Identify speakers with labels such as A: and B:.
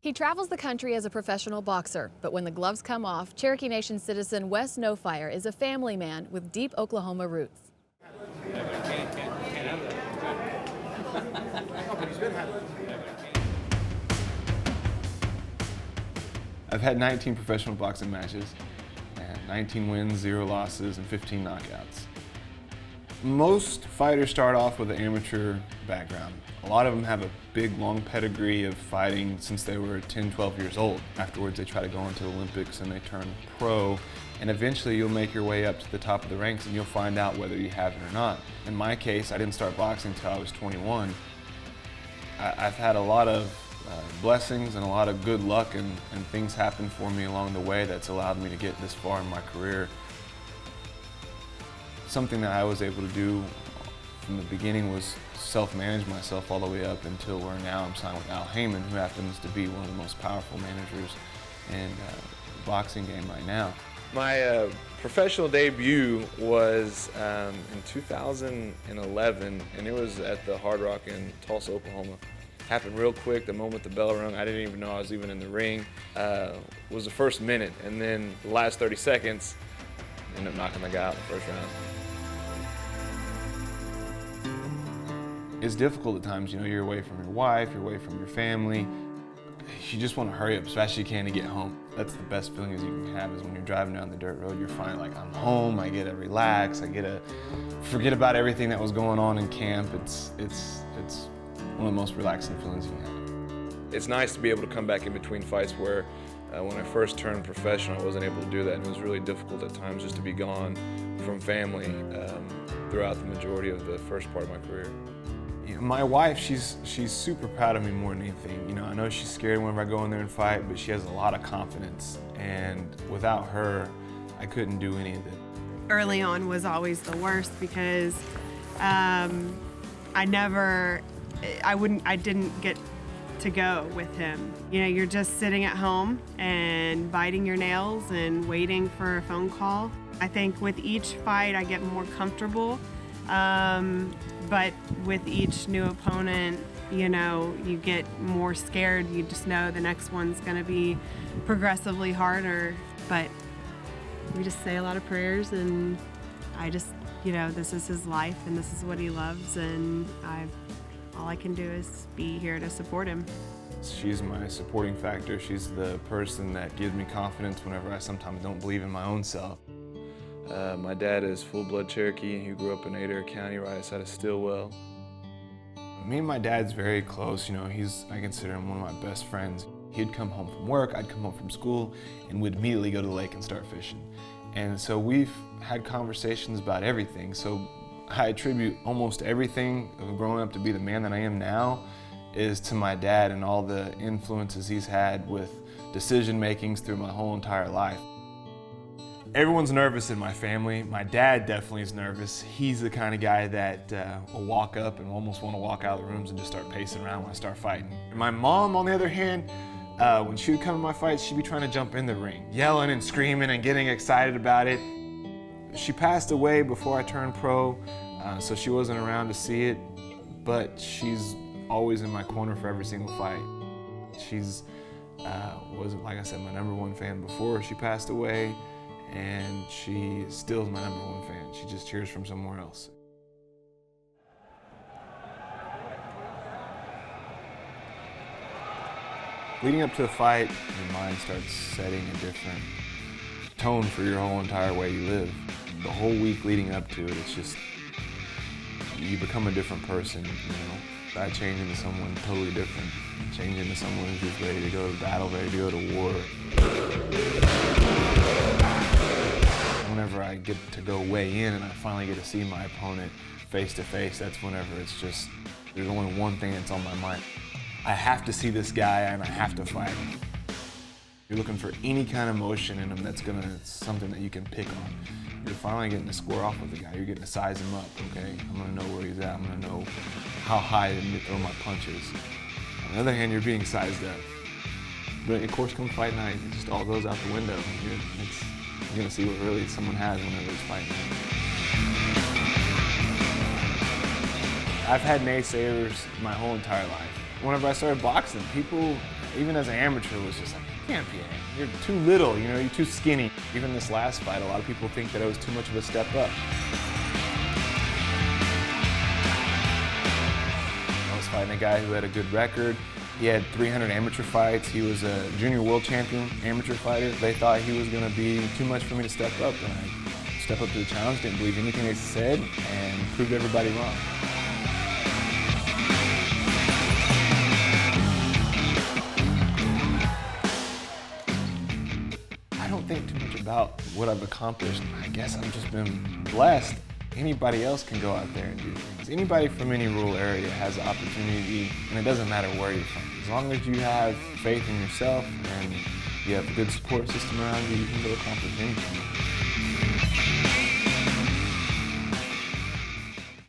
A: He travels the country as a professional boxer, but when the gloves come off, Cherokee Nation citizen Wes Nofire is a family man with deep Oklahoma roots.
B: I've had 19 professional boxing matches, and 19 wins, 0 losses, and 15 knockouts. Most fighters start off with an amateur background. A lot of them have a big, long pedigree of fighting since they were 10, 12 years old. Afterwards, they try to go into the Olympics and they turn pro, and eventually you'll make your way up to the top of the ranks and you'll find out whether you have it or not. In my case, I didn't start boxing until I was 21. I've had a lot of blessings and a lot of good luck and things happen for me along the way that's allowed me to get this far in my career. Something that I was able to do from the beginning was self-manage myself all the way up until where now I'm signed with Al Heyman, who happens to be one of the most powerful managers in the boxing game right now.
C: My professional debut was in 2011, and it was at the Hard Rock in Tulsa, Oklahoma. Happened real quick, the moment the bell rung, I didn't even know I was even in the ring. Was the first minute, and then the last 30 seconds, ended up knocking the guy out in the first round.
B: It's difficult at times, you know, you're away from your wife, you're away from your family. You just want to hurry up as fast as you can to get home. That's the best feeling as you can have, is when you're driving down the dirt road, you're finally like, I'm home, I get to relax, I get to forget about everything that was going on in camp. It's one of the most relaxing feelings you can have.
C: It's nice to be able to come back in between fights where when I first turned professional, I wasn't able to do that, and it was really difficult at times just to be gone from family throughout the majority of the first part of my career.
B: You know, my wife, she's super proud of me more than anything. You know, I know she's scared whenever I go in there and fight, but she has a lot of confidence, and without her, I couldn't do any of it.
D: Early on was always the worst because I didn't get to go with him. You know, you're just sitting at home and biting your nails and waiting for a phone call. I think with each fight I get more comfortable, but with each new opponent, you know, you get more scared. You just know the next one's gonna be progressively harder, but we just say a lot of prayers, and I just, you know, this is his life and this is what he loves, and all I can do is be here to support him.
B: She's my supporting factor. She's the person that gives me confidence whenever I sometimes don't believe in my own self.
C: My dad is full-blood Cherokee. He grew up in Adair County, right outside of Stillwell.
B: Me and my dad's very close. You know, I consider him one of my best friends. He'd come home from work, I'd come home from school, and we'd immediately go to the lake and start fishing. And so we've had conversations about everything. So I attribute almost everything of growing up to be the man that I am now is to my dad and all the influences he's had with decision makings through my whole entire life. Everyone's nervous in my family. My dad definitely is nervous. He's the kind of guy that will walk up and almost want to walk out of the rooms and just start pacing around when I start fighting. My mom, on the other hand, when she would come to my fights, she'd be trying to jump in the ring, yelling and screaming and getting excited about it. She passed away before I turned pro, so she wasn't around to see it, but she's always in my corner for every single fight. She's was, like I said, my #1 fan before she passed away, and she still is my #1 fan. She just cheers from somewhere else. Leading up to the fight, your mind starts setting a different tone for your whole entire way you live. The whole week leading up to it, it's just, you become a different person, you know. I change into someone totally different. Change into someone who's just ready to go to battle, ready to go to war. Whenever I get to go weigh in and I finally get to see my opponent face to face, that's whenever it's just, there's only one thing that's on my mind. I have to see this guy and I have to fight him. You're looking for any kind of motion in him that's something that you can pick on. You're finally getting to square off with the guy. You're getting to size him up, okay? I'm gonna know where he's at. I'm gonna know how high to throw my punches. On the other hand, you're being sized up. But of course, come fight night, it just all goes out the window. You're gonna see what really someone has whenever it's fighting. I've had naysayers my whole entire life. Whenever I started boxing, people, even as an amateur, was just like, you can't be you're too little, you know, you're too skinny. Even this last fight, a lot of people think that I was too much of a step up. I was fighting a guy who had a good record. He had 300 amateur fights. He was a junior world champion amateur fighter. They thought he was going to be too much for me to step up, and I stepped up to the challenge, didn't believe anything they said, and proved everybody wrong. I don't think too much about what I've accomplished. I guess I've just been blessed. Anybody else can go out there and do things. Anybody from any rural area has the opportunity, and it doesn't matter where you're from. As long as you have faith in yourself and you have a good support system around you, you can go accomplish anything.